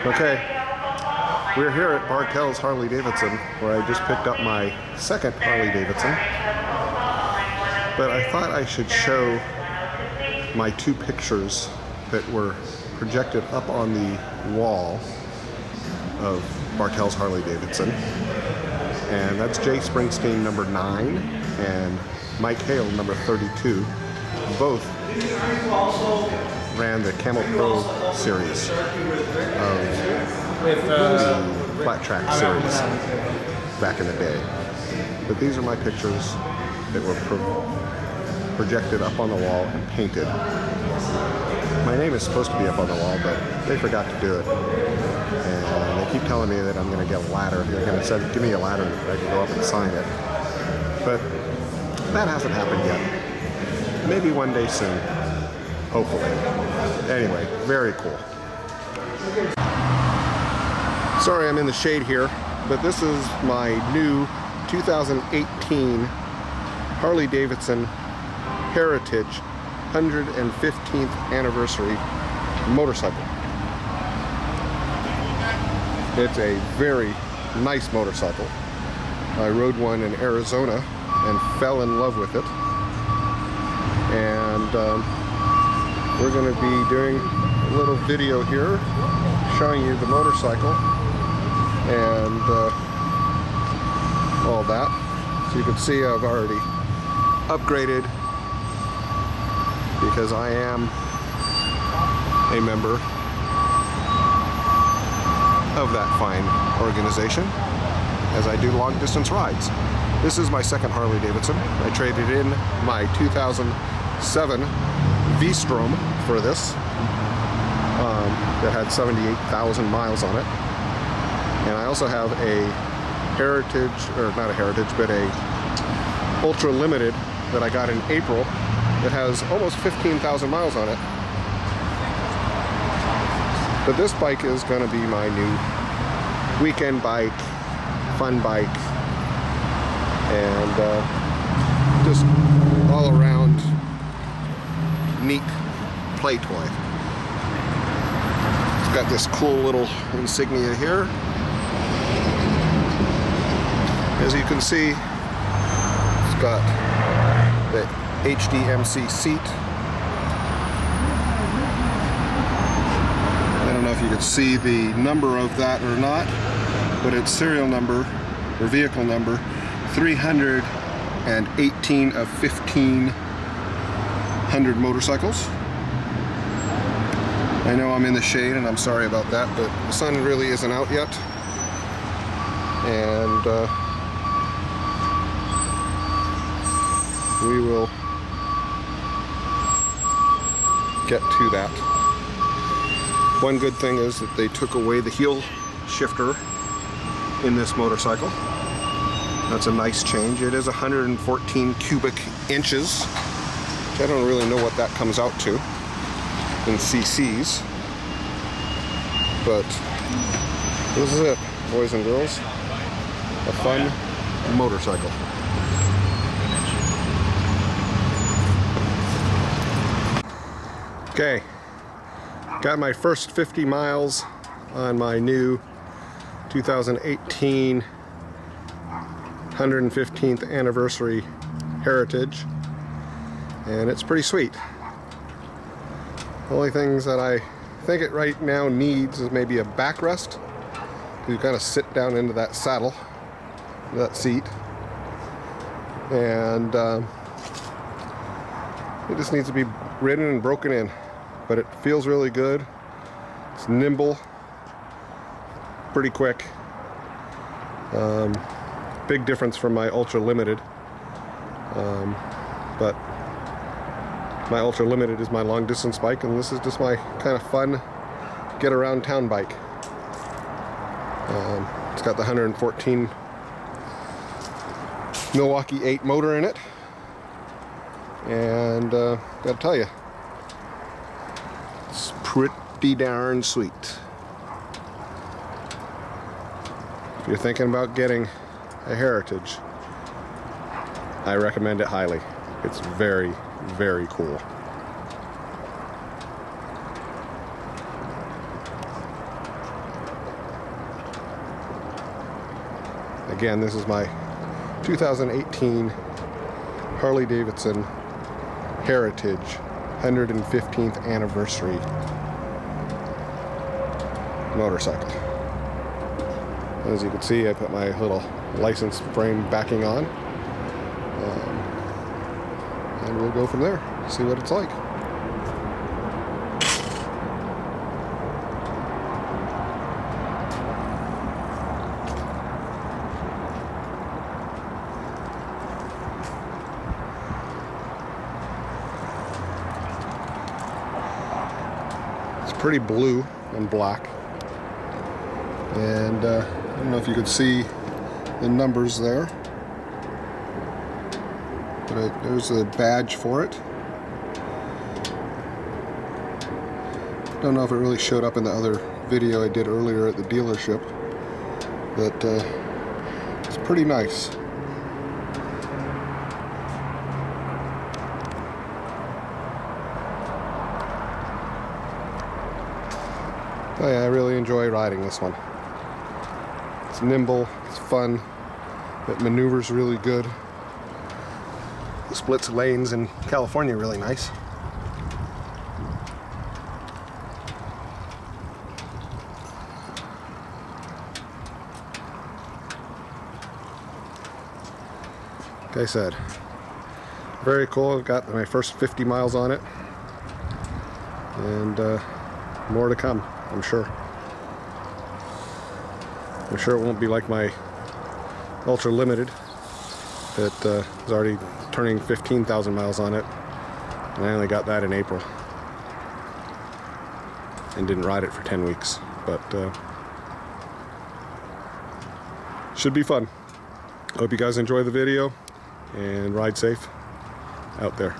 Okay, we're here at Bartell's Harley-Davidson, where I just picked up my second Harley-Davidson. But I thought I should show my two pictures that were projected up on the wall of Bartell's Harley-Davidson. And that's Jay Springsteen number 9 and Mike Hale number 32. Both ran the Camel Pro series of the flat track series back in the day. But these are my pictures that were projected up on the wall and painted. My name is supposed to be up on the wall, but they forgot to do it. And they keep telling me that I'm going to get a ladder. They're going to say, give me a ladder and I can go up and sign it. But that hasn't happened yet. Maybe one day soon, hopefully. Anyway, very cool. Sorry I'm in the shade here, but this is my new 2018 Harley-Davidson Heritage 115th anniversary motorcycle. It's a very nice motorcycle. I rode one in Arizona and fell in love with it. And we're going to be doing a little video here showing you the motorcycle and all that. So you can see I've already upgraded because I am a member of that fine organization as I do long distance rides. This is my second Harley-Davidson. I traded in my 2007 V-Strom for this. That had 78,000 miles on it. And I also have a Heritage, or not a Heritage, but a Ultra Limited that I got in April that has almost 15,000 miles on it. But this bike is going to be my new weekend bike, fun bike, and just all around neat play toy. It's got this cool little insignia here. As you can see, it's got the HDMC seat. I don't know if you can see the number of that or not, but it's serial number or vehicle number 318 of 1,500 motorcycles. I know I'm in the shade and I'm sorry about that, but the sun really isn't out yet. And we will get to that. One good thing is that they took away the heel shifter in this motorcycle. That's a nice change. It is 114 cubic inches, which I don't really know what that comes out to in cc's. But this is it, boys and girls. A fun motorcycle. Okay, got my first 50 miles on my new 2018 115th anniversary Heritage, and it's pretty sweet. The only things that I think it right now needs is maybe a backrest. You kind of sit down into that saddle, that seat, and it just needs to be ridden and broken in. But it feels really good. It's nimble, pretty quick. Big difference from my Ultra Limited. But my Ultra Limited is my long distance bike, and this is just my kind of fun get around town bike. It's got the 114 Milwaukee 8 motor in it, and gotta tell you, it's pretty darn sweet. If you're thinking about getting a Heritage, I recommend it highly. It's very, very cool. Again, this is my 2018 Harley-Davidson Heritage 115th anniversary motorcycle. As you can see, I put my little license frame backing on, and we'll go from there, see what it's like. It's pretty blue and black, and I don't know if you could see the numbers there, but there's a badge for it. Don't know if it really showed up in the other video I did earlier at the dealership, but it's pretty nice. Oh yeah, I really enjoy riding this one. It's nimble, it's fun, it maneuvers really good. It splits lanes in California really nice. Like I said, very cool. I've got my first 50 miles on it, and more to come, I'm sure. I'm sure it won't be like my Ultra Limited that is already turning 15,000 miles on it, and I only got that in April and didn't ride it for 10 weeks, but should be fun. Hope you guys enjoy the video and ride safe out there.